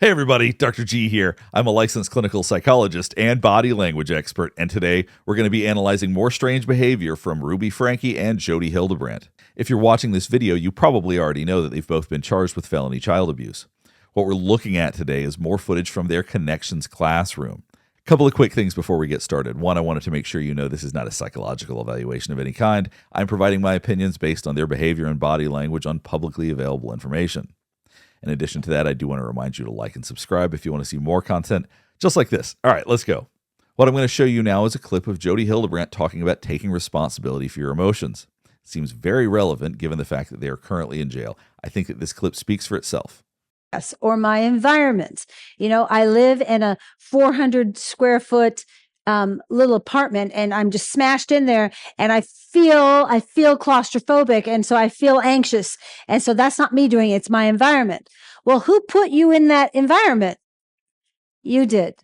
Hey everybody, Dr. G here. I'm a licensed clinical psychologist and body language expert, and today we're going to be analyzing more strange behavior from Franke and Jodi Hildebrandt. If you're watching this video, you probably already know that they've both been charged with felony child abuse. What we're looking at today is more footage from their Connections classroom. A couple of quick things before we get started. One, I wanted to make sure you know this is not a psychological evaluation of any kind. I'm providing my opinions based on their behavior and body language on publicly available information. In addition to that, I do want to remind you to like and subscribe if you want to see more content just like this. All right, let's go. What I'm going to show you now is a clip of Jodi Hildebrandt talking about taking responsibility for your emotions. It seems very relevant given the fact that they are currently in jail. I think that this clip speaks for itself. Or my environment. You know, I live in a 400 square foot little apartment, and I'm just smashed in there, and I feel claustrophobic, and so I feel anxious, and so that's not me doing it, it's my environment. Well, who put you in that environment? You did.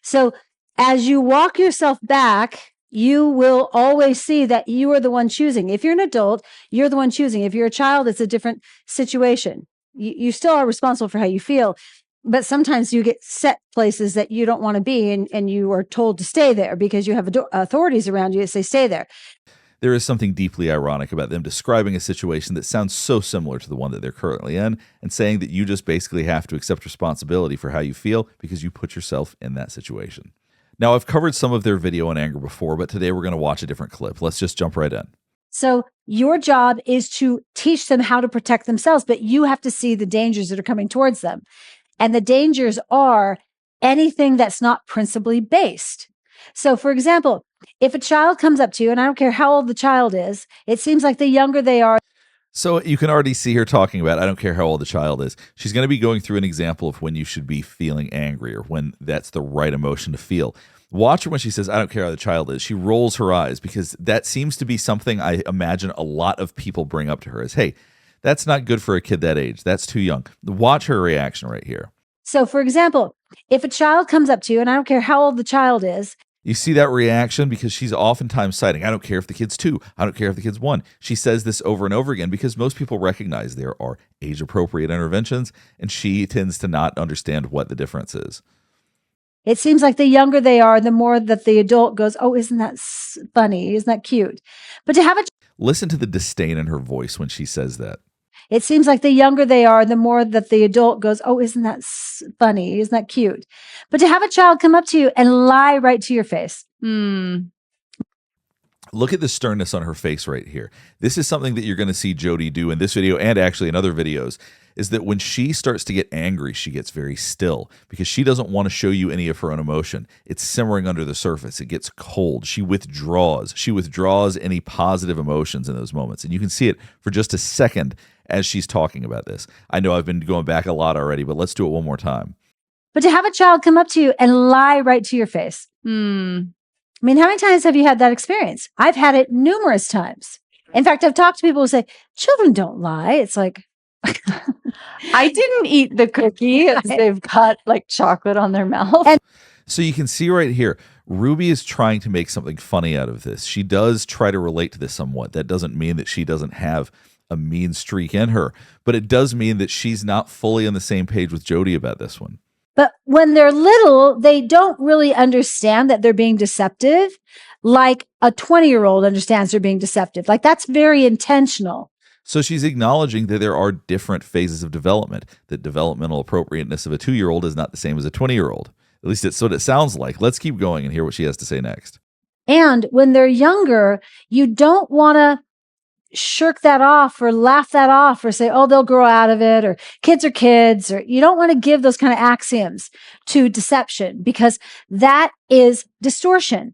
So as you walk yourself back, you will always see that you are the one choosing. If you're an adult, you're the one choosing. If you're a child, it's a different situation. You still are responsible for how you feel. But sometimes you get set places that you don't want to be, and you are told to stay there because you have authorities around you that say stay there. There is something deeply ironic about them describing a situation that sounds so similar to the one that they're currently in and saying that you just basically have to accept responsibility for how you feel because you put yourself in that situation. Now, I've covered some of their video on anger before, but today we're going to watch a different clip. Let's just jump right in. So your job is to teach them how to protect themselves, but you have to see the dangers that are coming towards them. And the dangers are anything that's not principally based. So, for example, if a child comes up to you, and I don't care how old the child is, it seems like the younger they are. So you can already see her talking about, I don't care how old the child is. She's going to be going through an example of when you should be feeling angry or when that's the right emotion to feel. Watch her when she says, I don't care how the child is. She rolls her eyes because that seems to be something I imagine a lot of people bring up to her as, hey, that's not good for a kid that age. That's too young. Watch her reaction right here. So, for example, if a child comes up to you, and I don't care how old the child is. You see that reaction because she's oftentimes citing, I don't care if the kid's 2. I don't care if the kid's 1. She says this over and over again because most people recognize there are age-appropriate interventions, and she tends to not understand what the difference is. It seems like the younger they are, the more that the adult goes, oh, isn't that funny? Isn't that cute? But to have a... Listen to the disdain in her voice when she says that. It seems like the younger they are, the more that the adult goes, oh, isn't that funny? Isn't that cute? But to have a child come up to you and lie right to your face. Look at the sternness on her face right here. This is something that you're going to see Jodi do in this video and actually in other videos, is that when she starts to get angry, she gets very still because she doesn't want to show you any of her own emotion. It's simmering under the surface. It gets cold. She withdraws. She withdraws any positive emotions in those moments. And you can see it for just a second as she's talking about this. I know I've been going back a lot already, but let's do it one more time. But to have a child come up to you and lie right to your face. I mean, how many times have you had that experience? I've had it numerous times. In fact, I've talked to people who say, children don't lie. It's like, I didn't eat the cookie. They've got like chocolate on their mouth. And so you can see right here, Ruby is trying to make something funny out of this. She does try to relate to this somewhat. That doesn't mean that she doesn't have a mean streak in her, but it does mean that she's not fully on the same page with Jodi about this one. But when they're little, they don't really understand that they're being deceptive like a 20-year-old understands they're being deceptive. Like that's very intentional. So she's acknowledging that there are different phases of development, that developmental appropriateness of a 2-year-old is not the same as a 20-year-old. At least it's what it sounds like. Let's keep going and hear what she has to say next. And when they're younger, you don't want to shirk that off or laugh that off or say, oh, they'll grow out of it, or kids are kids, or you don't want to give those kind of axioms to deception because that is distortion.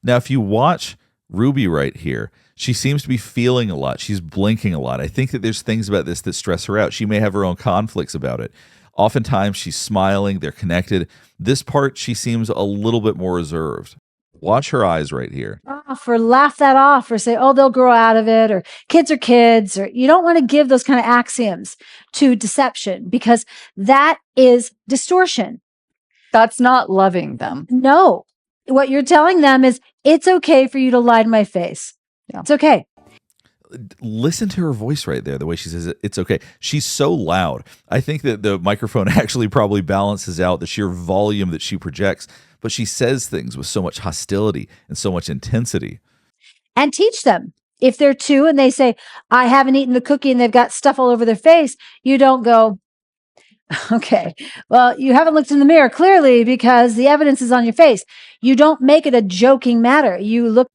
Now, if you watch Ruby right here, she seems to be feeling a lot. She's blinking a lot. I think that there's things about this that stress her out. She may have her own conflicts about it. Oftentimes she's smiling, they're connected. This part, she seems a little bit more reserved. Watch her eyes right here. Or laugh that off or say, oh, they'll grow out of it, or kids are kids, or you don't want to give those kind of axioms to deception because that is distortion. That's not loving them. No. What you're telling them is it's okay for you to lie to my face. Yeah. It's okay. listen to her voice right there, the way she says it's okay. She's so loud. I think that the microphone actually probably balances out the sheer volume that she projects, but she says things with so much hostility and so much intensity. And teach them. If they're 2 and they say, I haven't eaten the cookie, and they've got stuff all over their face, you don't go, okay, well, you haven't looked in the mirror clearly because the evidence is on your face. You don't make it a joking matter. You look.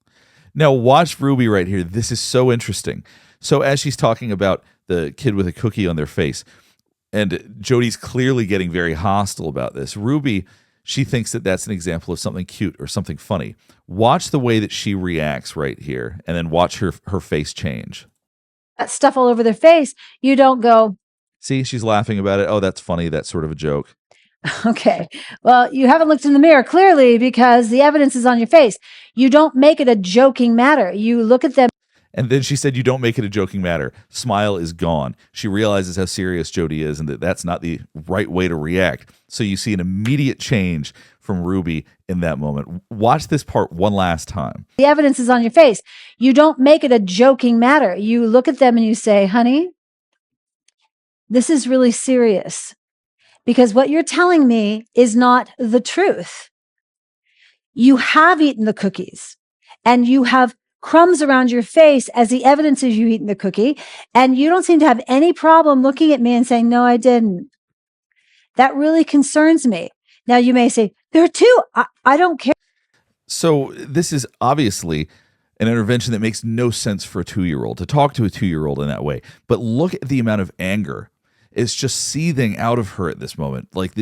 Now, watch Ruby right here. This is so interesting. So as she's talking about the kid with a cookie on their face, and Jodi's clearly getting very hostile about this, Ruby, she thinks that that's an example of something cute or something funny. Watch the way that she reacts right here, and then watch her face change. That stuff all over their face. You don't go, see, she's laughing about it. Oh, that's funny. That's sort of a joke. Okay, well, you haven't looked in the mirror clearly because the evidence is on your face. You don't make it a joking matter. You look at them. And then she said, you don't make it a joking matter. Smile is gone. She realizes how serious Jodi is and that that's not the right way to react. So you see an immediate change from Ruby in that moment. Watch this part one last time. The evidence is on your face. You don't make it a joking matter. You look at them and you say, honey, this is really serious because what you're telling me is not the truth. You have eaten the cookies and you have crumbs around your face as the evidence is you've eaten the cookie, and you don't seem to have any problem looking at me and saying, no, I didn't. That really concerns me. Now you may say, there are 2. I don't care. So this is obviously an intervention that makes no sense for a 2-year-old to talk to a 2-year-old in that way. But look at the amount of anger is just seething out of her at this moment. Like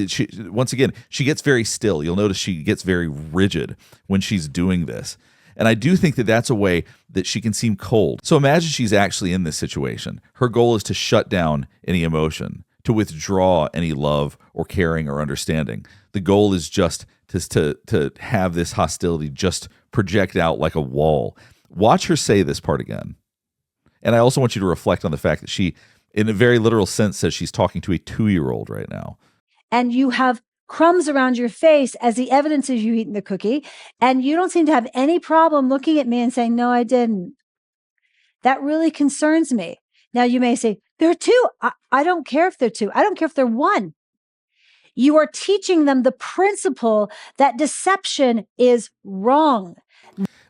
once again, she gets very still. You'll notice she gets very rigid when she's doing this. And I do think that that's a way that she can seem cold. So imagine she's actually in this situation. Her goal is to shut down any emotion, to withdraw any love or caring or understanding. The goal is just to have this hostility just project out like a wall. Watch her say this part again. And I also want you to reflect on the fact that she, in a very literal sense, says she's talking to a 2-year-old right now. And you have crumbs around your face as the evidence is you've eaten the cookie, and you don't seem to have any problem looking at me and saying, no, I didn't. That really concerns me. Now you may say, there are 2. I don't care if they're 2. I don't care if they're 1. You are teaching them the principle that deception is wrong.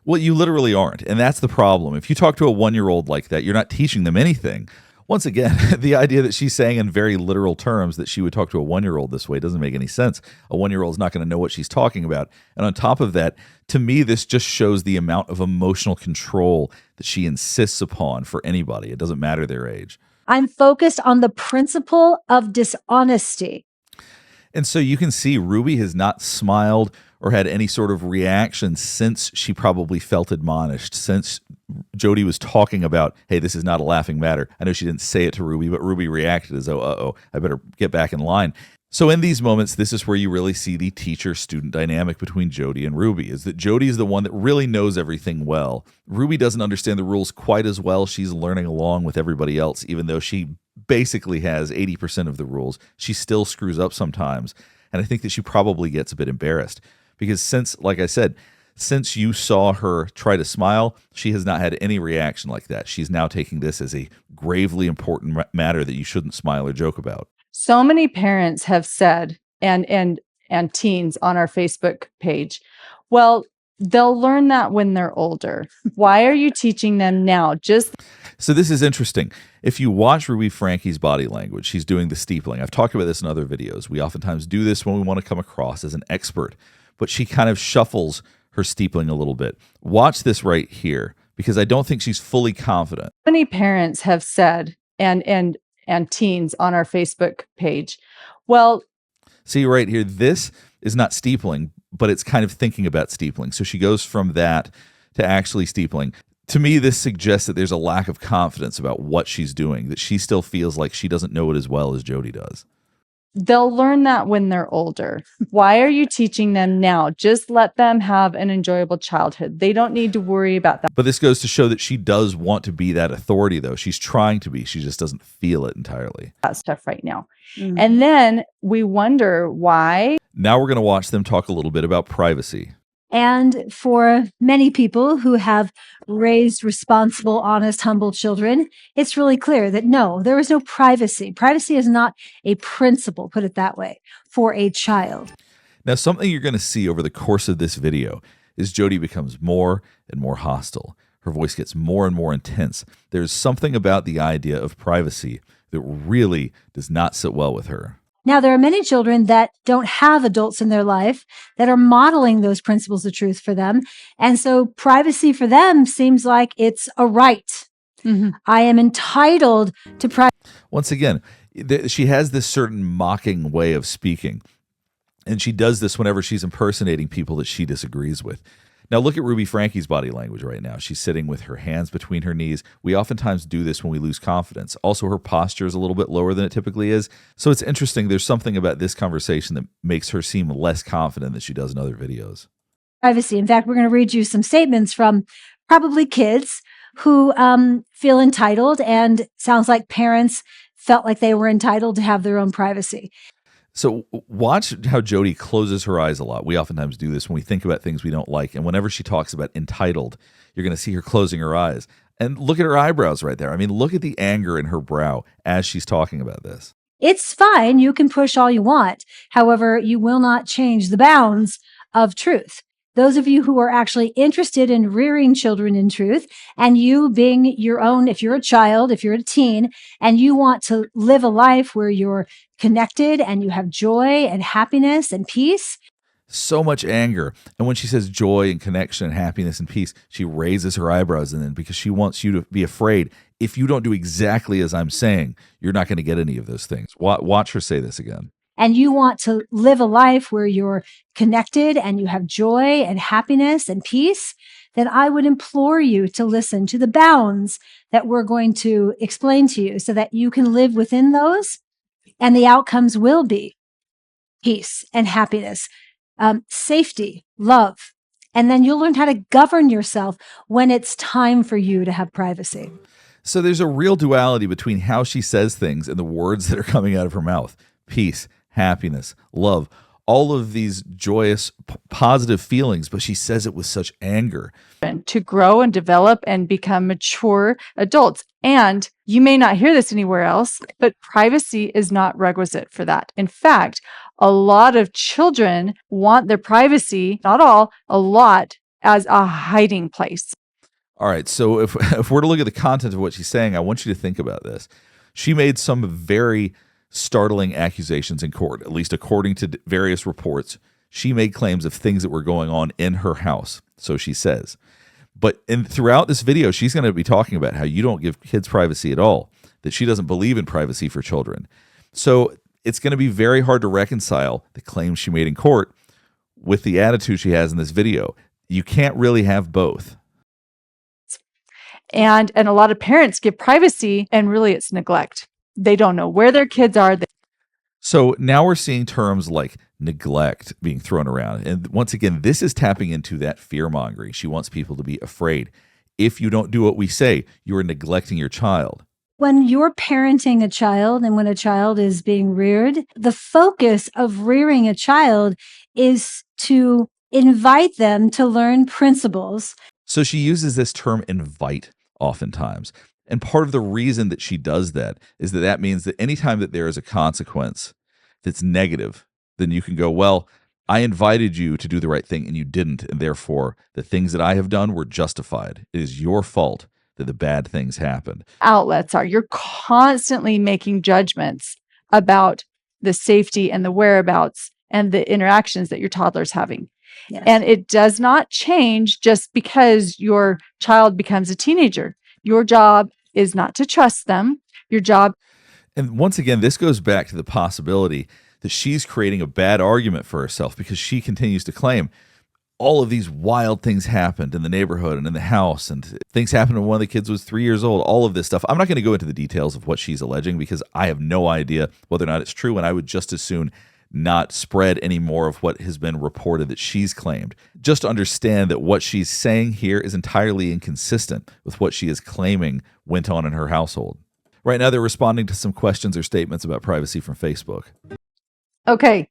Well, you literally aren't. And that's the problem. If you talk to a 1-year-old like that, you're not teaching them anything. Once again, the idea that she's saying in very literal terms that she would talk to a 1-year-old this way doesn't make any sense. A 1-year-old is not going to know what she's talking about. And on top of that, to me, this just shows the amount of emotional control that she insists upon for anybody. It doesn't matter their age. I'm focused on the principle of dishonesty. And so you can see Ruby has not smiled or had any sort of reaction since she probably felt admonished, since Jodi was talking about, hey, this is not a laughing matter. I know she didn't say it to Ruby, but Ruby reacted as though, I better get back in line. So in these moments, this is where you really see the teacher-student dynamic between Jodi and Ruby, is that Jodi is the one that really knows everything well. Ruby doesn't understand the rules quite as well. She's learning along with everybody else, even though she basically has 80% of the rules. She still screws up sometimes. And I think that she probably gets a bit embarrassed because since, like I said, since you saw her try to smile, she has not had any reaction like that. She's now taking this as a gravely important matter that you shouldn't smile or joke about. So many parents have said, and teens on our Facebook page, well, they'll learn that when they're older. Why are you teaching them now? So this is interesting. If you watch Ruby Franke's body language, she's doing the steepling. I've talked about this in other videos. We oftentimes do this when we want to come across as an expert, but she kind of shuffles her steepling a little bit. Watch this right here, because I don't think she's fully confident. Many parents have said, and teens on our Facebook page, well, see right here, this is not steepling, but it's kind of thinking about steepling. So she goes from that to actually steepling. To me, this suggests that there's a lack of confidence about what she's doing, that she still feels like she doesn't know it as well as Jodi does. they'll learn that when they're older. Why are you teaching them now? Just let them have an enjoyable childhood. They don't need to worry about that. But this goes to show that she does want to be that authority, though. She's trying to be. She just doesn't feel it entirely. That stuff right now. Mm-hmm. And then we wonder why. Now we're going to watch them talk a little bit about privacy. And for many people who have raised responsible, honest, humble children, it's really clear that no, there is no privacy. Privacy is not a principle, put it that way, for a child. Now, something you're going to see over the course of this video is Jodi becomes more and more hostile. Her voice gets more and more intense. There's something about the idea of privacy that really does not sit well with her. Now, there are many children that don't have adults in their life that are modeling those principles of truth for them. And so privacy for them seems like it's a right. Mhm. I am entitled to privacy. Once again, she has this certain mocking way of speaking. And she does this whenever she's impersonating people that she disagrees with. Now, look at Ruby Franke's body language right now. She's sitting with her hands between her knees. We oftentimes do this when we lose confidence. Also, her posture is a little bit lower than it typically is. So it's interesting. There's something about this conversation that makes her seem less confident than she does in other videos. Privacy. In fact, we're going to read you some statements from probably kids who feel entitled, and sounds like parents felt like they were entitled to have their own privacy. So watch how Jodi closes her eyes a lot. We oftentimes do this when we think about things we don't like. And whenever she talks about entitled, you're going to see her closing her eyes. And look at her eyebrows right there. I mean, look at the anger in her brow as she's talking about this. It's fine. You can push all you want. However, you will not change the bounds of truth. Those of you who are actually interested in rearing children in truth, and you being your own, if you're a child, if you're a teen, and you want to live a life where you're connected and you have joy and happiness and peace. So much anger. And when she says joy and connection and happiness and peace, she raises her eyebrows and then because she wants you to be afraid. If you don't do exactly as I'm saying, you're not going to get any of those things. Watch her say this again. And you want to live a life where you're connected and you have joy and happiness and peace, then I would implore you to listen to the bounds that we're going to explain to you so that you can live within those, and the outcomes will be peace and happiness, safety, love. And then you'll learn how to govern yourself when it's time for you to have privacy. So there's a real duality between how she says things and the words that are coming out of her mouth. Peace, happiness, love, all of these joyous, positive feelings, but she says it with such anger. To grow and develop and become mature adults. And you may not hear this anywhere else, but privacy is not requisite for that. In fact, a lot of children want their privacy, not all, a lot, as a hiding place. All right, so if we're to look at the content of what she's saying, I want you to think about this. She made some very startling accusations in court, at least according to various reports. She made claims of things that were going on in her house, so she says. But throughout this video, she's going to be talking about how you don't give kids privacy at all, that she doesn't believe in privacy for children. So it's going to be very hard to reconcile the claims she made in court with the attitude she has in this video. You can't really have both. And a lot of parents give privacy, and really it's neglect. They don't know where their kids are. So now we're seeing terms like neglect being thrown around. And once again, this is tapping into that fear-mongering. She wants people to be afraid. If you don't do what we say, you are neglecting your child. When you're parenting a child and when a child is being reared, the focus of rearing a child is to invite them to learn principles. So she uses this term invite oftentimes. And part of the reason that she does that is that that means that anytime that there is a consequence that's negative, then you can go, well, I invited you to do the right thing and you didn't. And therefore, the things that I have done were justified. It is your fault that the bad things happened. Outlets are, you're constantly making judgments about the safety and the whereabouts and the interactions that your toddler's having. Yes. And it does not change just because your child becomes a teenager. Your job is not to trust them. Your job. And once again, this goes back to the possibility that she's creating a bad argument for herself because she continues to claim all of these wild things happened in the neighborhood and in the house, and things happened when one of the kids was 3 years old, all of this stuff. I'm not going to go into the details of what she's alleging because I have no idea whether or not it's true, and I would just as soon not spread any more of what has been reported that she's claimed. Just understand that what she's saying here is entirely inconsistent with what she is claiming went on in her household. Right now, they're responding to some questions or statements about privacy from Facebook. Okay.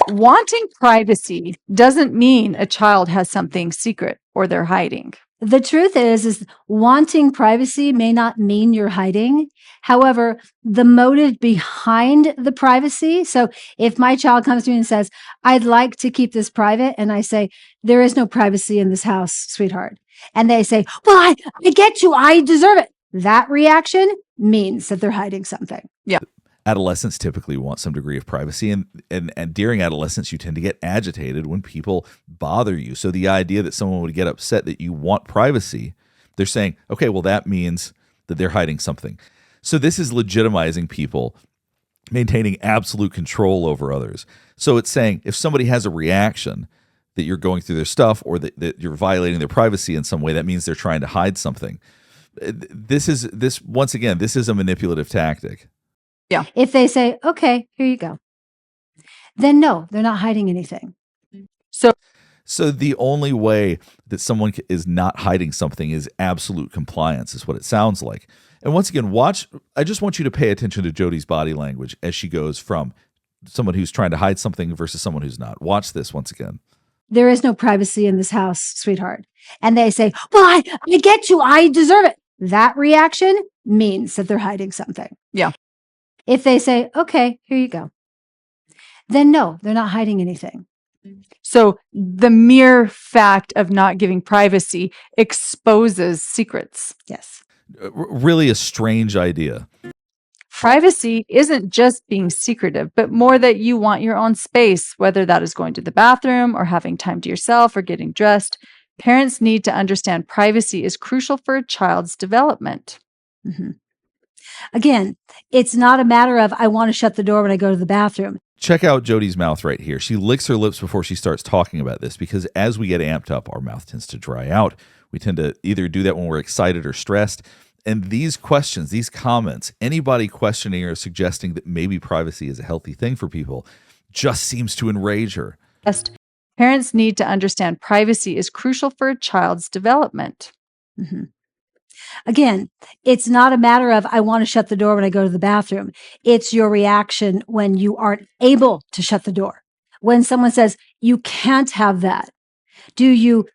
Wanting privacy doesn't mean a child has something secret or they're hiding. The truth is wanting privacy may not mean you're hiding. However, the motive behind the privacy. So if my child comes to me and says, I'd like to keep this private, and I say, there is no privacy in this house, sweetheart. And they say, well, I get you. I deserve it. That reaction means that they're hiding something. Yeah. Adolescents typically want some degree of privacy, and during adolescence you tend to get agitated when people bother you. So the idea that someone would get upset that you want privacy, they're saying, okay, well, that means that they're hiding something. So this is legitimizing people maintaining absolute control over others. So it's saying if somebody has a reaction that you're going through their stuff or that you're violating their privacy in some way, that means they're trying to hide something. This is a manipulative tactic. Yeah. If they say, okay, here you go, then no, they're not hiding anything. So the only way that someone is not hiding something is absolute compliance, is what it sounds like. And once again, I just want you to pay attention to Jodi's body language as she goes from someone who's trying to hide something versus someone who's not. Watch this once again. There is no privacy in this house, sweetheart. And they say, well, I get you. I deserve it. That reaction means that they're hiding something. Yeah. If they say, okay, here you go, then no, they're not hiding anything. So the mere fact of not giving privacy exposes secrets. Yes. Really a strange idea. Privacy isn't just being secretive, but more that you want your own space, whether that is going to the bathroom or having time to yourself or getting dressed. Parents need to understand privacy is crucial for a child's development. Mm-hmm. Again, it's not a matter of I want to shut the door when I go to the bathroom. Check out Jodi's mouth right here. She licks her lips before she starts talking about this because as we get amped up, our mouth tends to dry out. We tend to either do that when we're excited or stressed. And these questions, these comments, anybody questioning or suggesting that maybe privacy is a healthy thing for people just seems to enrage her. Parents need to understand privacy is crucial for a child's development. Mm-hmm. Again, it's not a matter of I want to shut the door when I go to the bathroom. It's your reaction when you aren't able to shut the door. When someone says, you can't have that, do you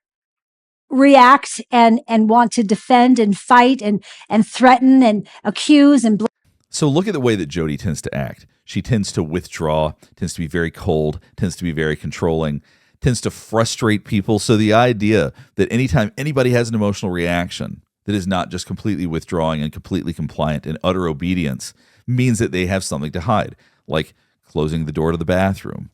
react and want to defend and fight and threaten and accuse and So look at the way that Jodi tends to act. She tends to withdraw, tends to be very cold, tends to be very controlling, tends to frustrate people. So the idea that anytime anybody has an emotional reaction that is not just completely withdrawing and completely compliant and utter obedience means that they have something to hide, like closing the door to the bathroom.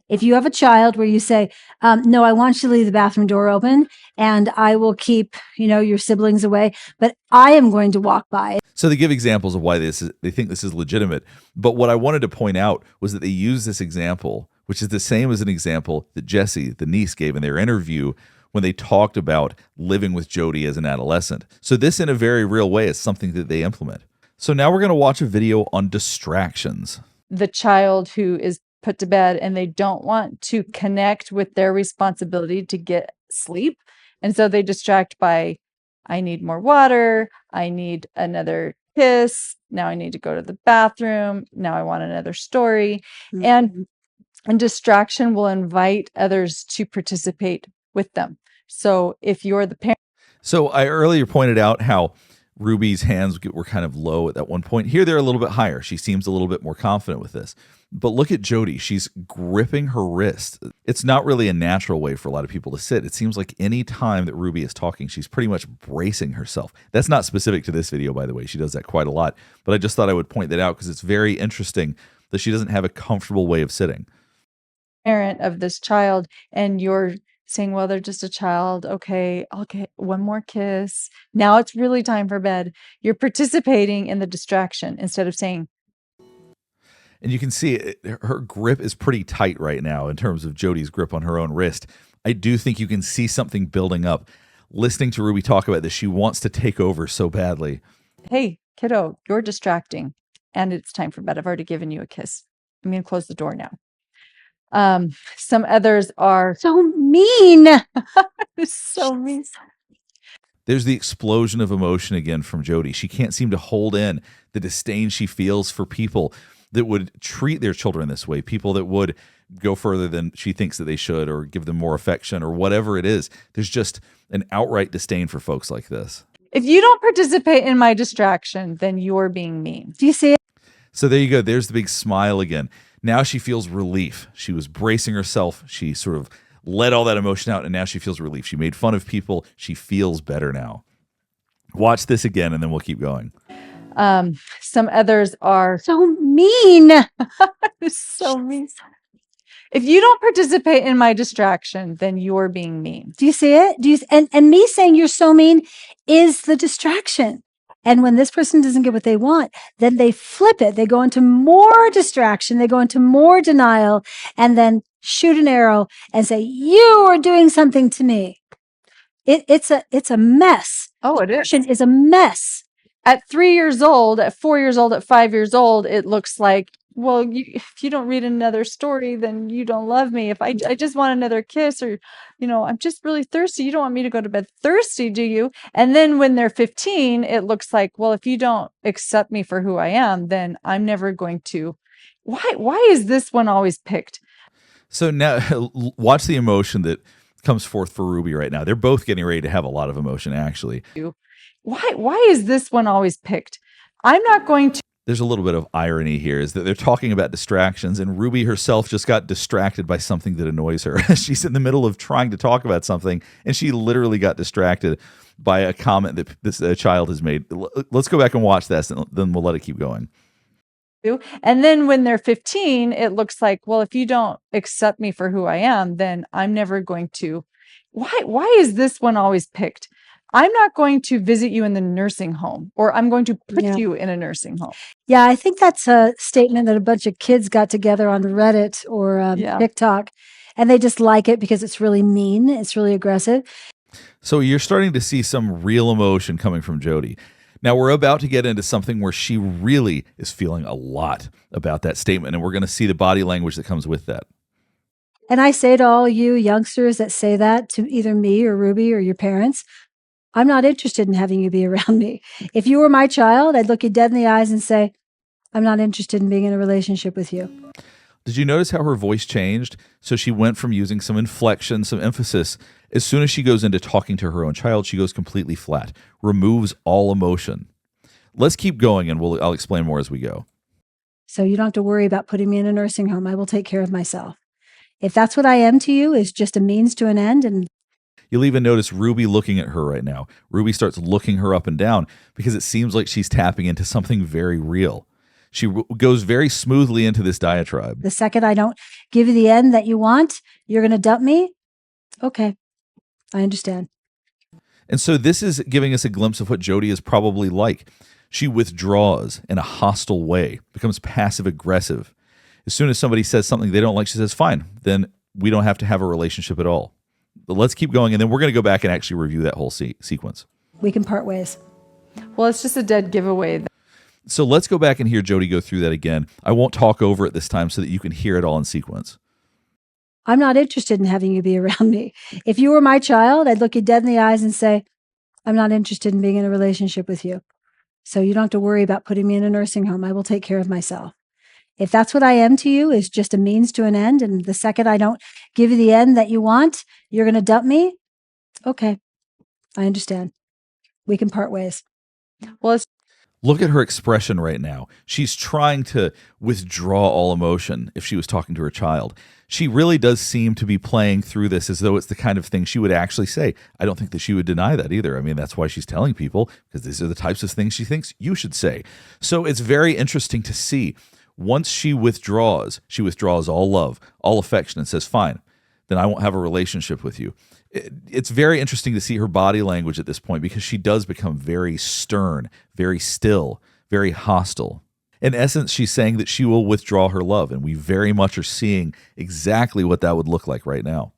If you have a child where you say, no, I want you to leave the bathroom door open and I will keep, your siblings away, but I am going to walk by. So they give examples of why they think this is legitimate. But what I wanted to point out was that they use this example, which is the same as an example that Jessie, the niece, gave in their interview when they talked about living with Jodi as an adolescent. So this, in a very real way, is something that they implement. So now we're going to watch a video on distractions. The child who is put to bed and they don't want to connect with their responsibility to get sleep. And so they distract by, I need more water. I need another kiss. Now I need to go to the bathroom. Now I want another story. Mm-hmm. And distraction will invite others to participate with them. So if you're the parent. So I earlier pointed out how Ruby's hands were kind of low at that one point. Here they're a little bit higher. She seems a little bit more confident with this. But look at Jodi. She's gripping her wrist. It's not really a natural way for a lot of people to sit. It seems like any time that Ruby is talking, she's pretty much bracing herself. That's not specific to this video, by the way. She does that quite a lot. But I just thought I would point that out because it's very interesting that she doesn't have a comfortable way of sitting. Parent of this child, and you're saying, well, they're just a child. Okay, I'll get one more kiss. Now it's really time for bed. You're participating in the distraction instead of saying. And you can see her grip is pretty tight right now in terms of Jodi's grip on her own wrist. I do think you can see something building up. Listening to Ruby talk about this, she wants to take over so badly. Hey, kiddo, you're distracting. And it's time for bed. I've already given you a kiss. I'm going to close the door now. Some others are so mean. So mean. There's the explosion of emotion again from Jodi. She can't seem to hold in the disdain she feels for people. that would treat their children this way, people that would go further than she thinks that they should or give them more affection or whatever it is. There's just an outright disdain for folks like this. If you don't participate in my distraction, then you're being mean. Do you see it? So there you go. There's the big smile again. Now she feels relief. She was bracing herself. She sort of let all that emotion out, and now she feels relief. She made fun of people. She feels better now. Watch this again, and then we'll keep going. Some others are So mean. so mean. If you don't participate in my distraction, then you're being mean. Do you see it? And me saying you're so mean is the distraction. And when this person doesn't get what they want, then they flip it. They go into more distraction. They go into more denial and then shoot an arrow and say, you are doing something to me. It's a mess. Oh, it is. Distraction is a mess. At 3 years old, at 4 years old, at 5 years old, it looks like, well, if you don't read another story, then you don't love me. If I just want another kiss, or, I'm just really thirsty. You don't want me to go to bed thirsty, do you? And then when they're 15, it looks like, well, if you don't accept me for who I am, then I'm never going to. Why is this one always picked? So now watch the emotion that comes forth for Ruby right now. They're both getting ready to have a lot of emotion, actually. Why is this one always picked? I'm not going to. There's a little bit of irony here, is that they're talking about distractions, and Ruby herself just got distracted by something that annoys her. She's in the middle of trying to talk about something, and she literally got distracted by a comment that this child has made. Let's go back and watch this, and then we'll let it keep going. And then when they're 15, it looks like, well, if you don't accept me for who I am, then I'm never going to. Why is this one always picked? I'm not going to visit you in the nursing home, or I'm going to put you in a nursing home. Yeah, I think that's a statement that a bunch of kids got together on Reddit or TikTok, and they just like it because it's really mean. It's really aggressive. So you're starting to see some real emotion coming from Jodi. Now we're about to get into something where she really is feeling a lot about that statement, and we're going to see the body language that comes with that. And I say to all you youngsters that say that to either me or Ruby or your parents, I'm not interested in having you be around me. If you were my child, I'd look you dead in the eyes and say, I'm not interested in being in a relationship with you. Did you notice how her voice changed? So she went from using some inflection, some emphasis. As soon as she goes into talking to her own child, she goes completely flat, removes all emotion. Let's keep going, and I'll explain more as we go. So you don't have to worry about putting me in a nursing home. I will take care of myself. If that's what I am to you, is just a means to an end. And you'll even notice Ruby looking at her right now. Ruby starts looking her up and down because it seems like she's tapping into something very real. She goes very smoothly into this diatribe. The second I don't give you the end that you want, you're going to dump me? Okay, I understand. And so this is giving us a glimpse of what Jodi is probably like. She withdraws in a hostile way, becomes passive-aggressive. As soon as somebody says something they don't like, she says, fine, then we don't have to have a relationship at all. But let's keep going, and then we're going to go back and actually review that whole sequence. We can part ways. Well, it's just a dead giveaway. So let's go back and hear Jodi go through that again. I won't talk over it this time so that you can hear it all in sequence. I'm not interested in having you be around me. If you were my child, I'd look you dead in the eyes and say, I'm not interested in being in a relationship with you. So you don't have to worry about putting me in a nursing home. I will take care of myself. If that's what I am to you, is just a means to an end, and the second I don't give you the end that you want, you're going to dump me? Okay, I understand. We can part ways. Well, look at her expression right now. She's trying to withdraw all emotion if she was talking to her child. She really does seem to be playing through this as though it's the kind of thing she would actually say. I don't think that she would deny that either. I mean, that's why she's telling people, because these are the types of things she thinks you should say. So it's very interesting to see. Once she withdraws all love, all affection, and says, fine, then I won't have a relationship with you. It's very interesting to see her body language at this point, because she does become very stern, very still, very hostile. In essence, she's saying that she will withdraw her love, and we very much are seeing exactly what that would look like right now.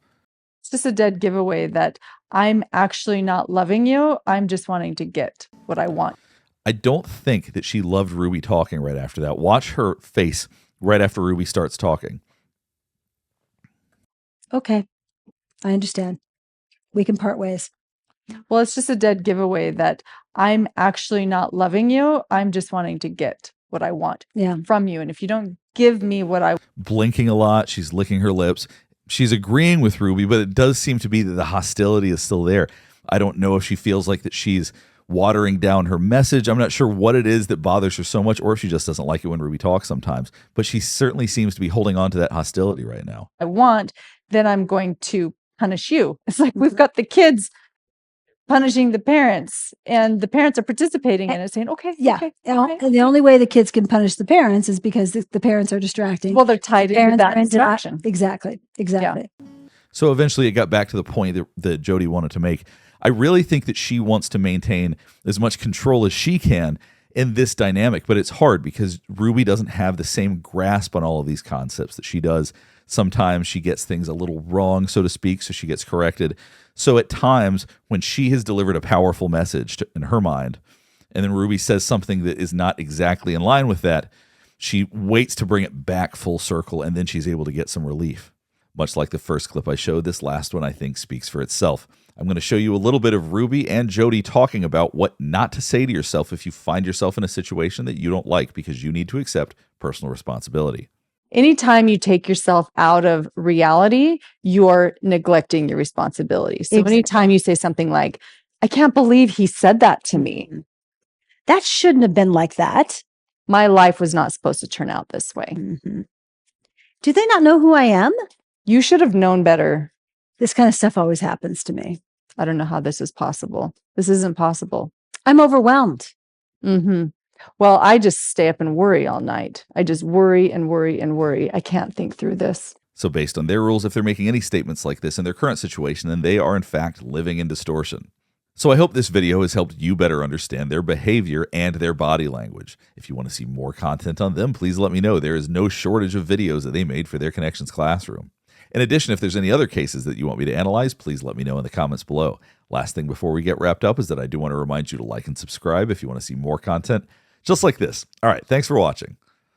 It's just a dead giveaway that I'm actually not loving you. I'm just wanting to get what I want. I don't think that she loved Ruby talking right after that. Watch her face right after Ruby starts talking. Okay, I understand. We can part ways. Well, it's just a dead giveaway that I'm actually not loving you. I'm just wanting to get what I want Yeah. from you. And if you don't give me what I Blinking a lot. She's licking her lips. She's agreeing with Ruby, but it does seem to be that the hostility is still there. I don't know if she feels like that she's watering down her message. I'm not sure what it is that bothers her so much, or if she just doesn't like it when Ruby talks sometimes. But she certainly seems to be holding on to that hostility right now. want, then I'm going to punish you. It's like we've got the kids punishing the parents, and the parents are participating in it, saying, okay, Yeah. okay, And the only way the kids can punish the parents is because the parents are distracting. well, they're tied into Parents that are into distraction. Exactly. So eventually it got back to the point that Jodi wanted to make. I really think that she wants to maintain as much control as she can in this dynamic, but it's hard because Ruby doesn't have the same grasp on all of these concepts that she does. Sometimes she gets things a little wrong, so to speak, so she gets corrected. So at times when she has delivered a powerful message in her mind, and then Ruby says something that is not exactly in line with that, she waits to bring it back full circle, and then she's able to get some relief. Much like the first clip I showed, this last one I think speaks for itself. I'm going to show you a little bit of Ruby and Jodi talking about what not to say to yourself if you find yourself in a situation that you don't like, because you need to accept personal responsibility. Anytime you take yourself out of reality, you're neglecting your responsibility. So Exactly. anytime you say something like, I can't believe he said that to me. That shouldn't have been like that. My life was not supposed to turn out this way. Mhm. Do they not know who I am? You should have known better. This kind of stuff always happens to me. I don't know how this is possible. This isn't possible. I'm overwhelmed. Well, I just stay up and worry all night. I just worry and worry and worry. I can't think through this. So based on their rules, if they're making any statements like this in their current situation, then they are in fact living in distortion. So I hope this video has helped you better understand their behavior and their body language. If you want to see more content on them, please let me know. There is no shortage of videos that they made for their Connections classroom. In addition, if there's any other cases that you want me to analyze, please let me know in the comments below. Last thing before we get wrapped up is that I do want to remind you to like and subscribe if you want to see more content just like this. All right, thanks for watching.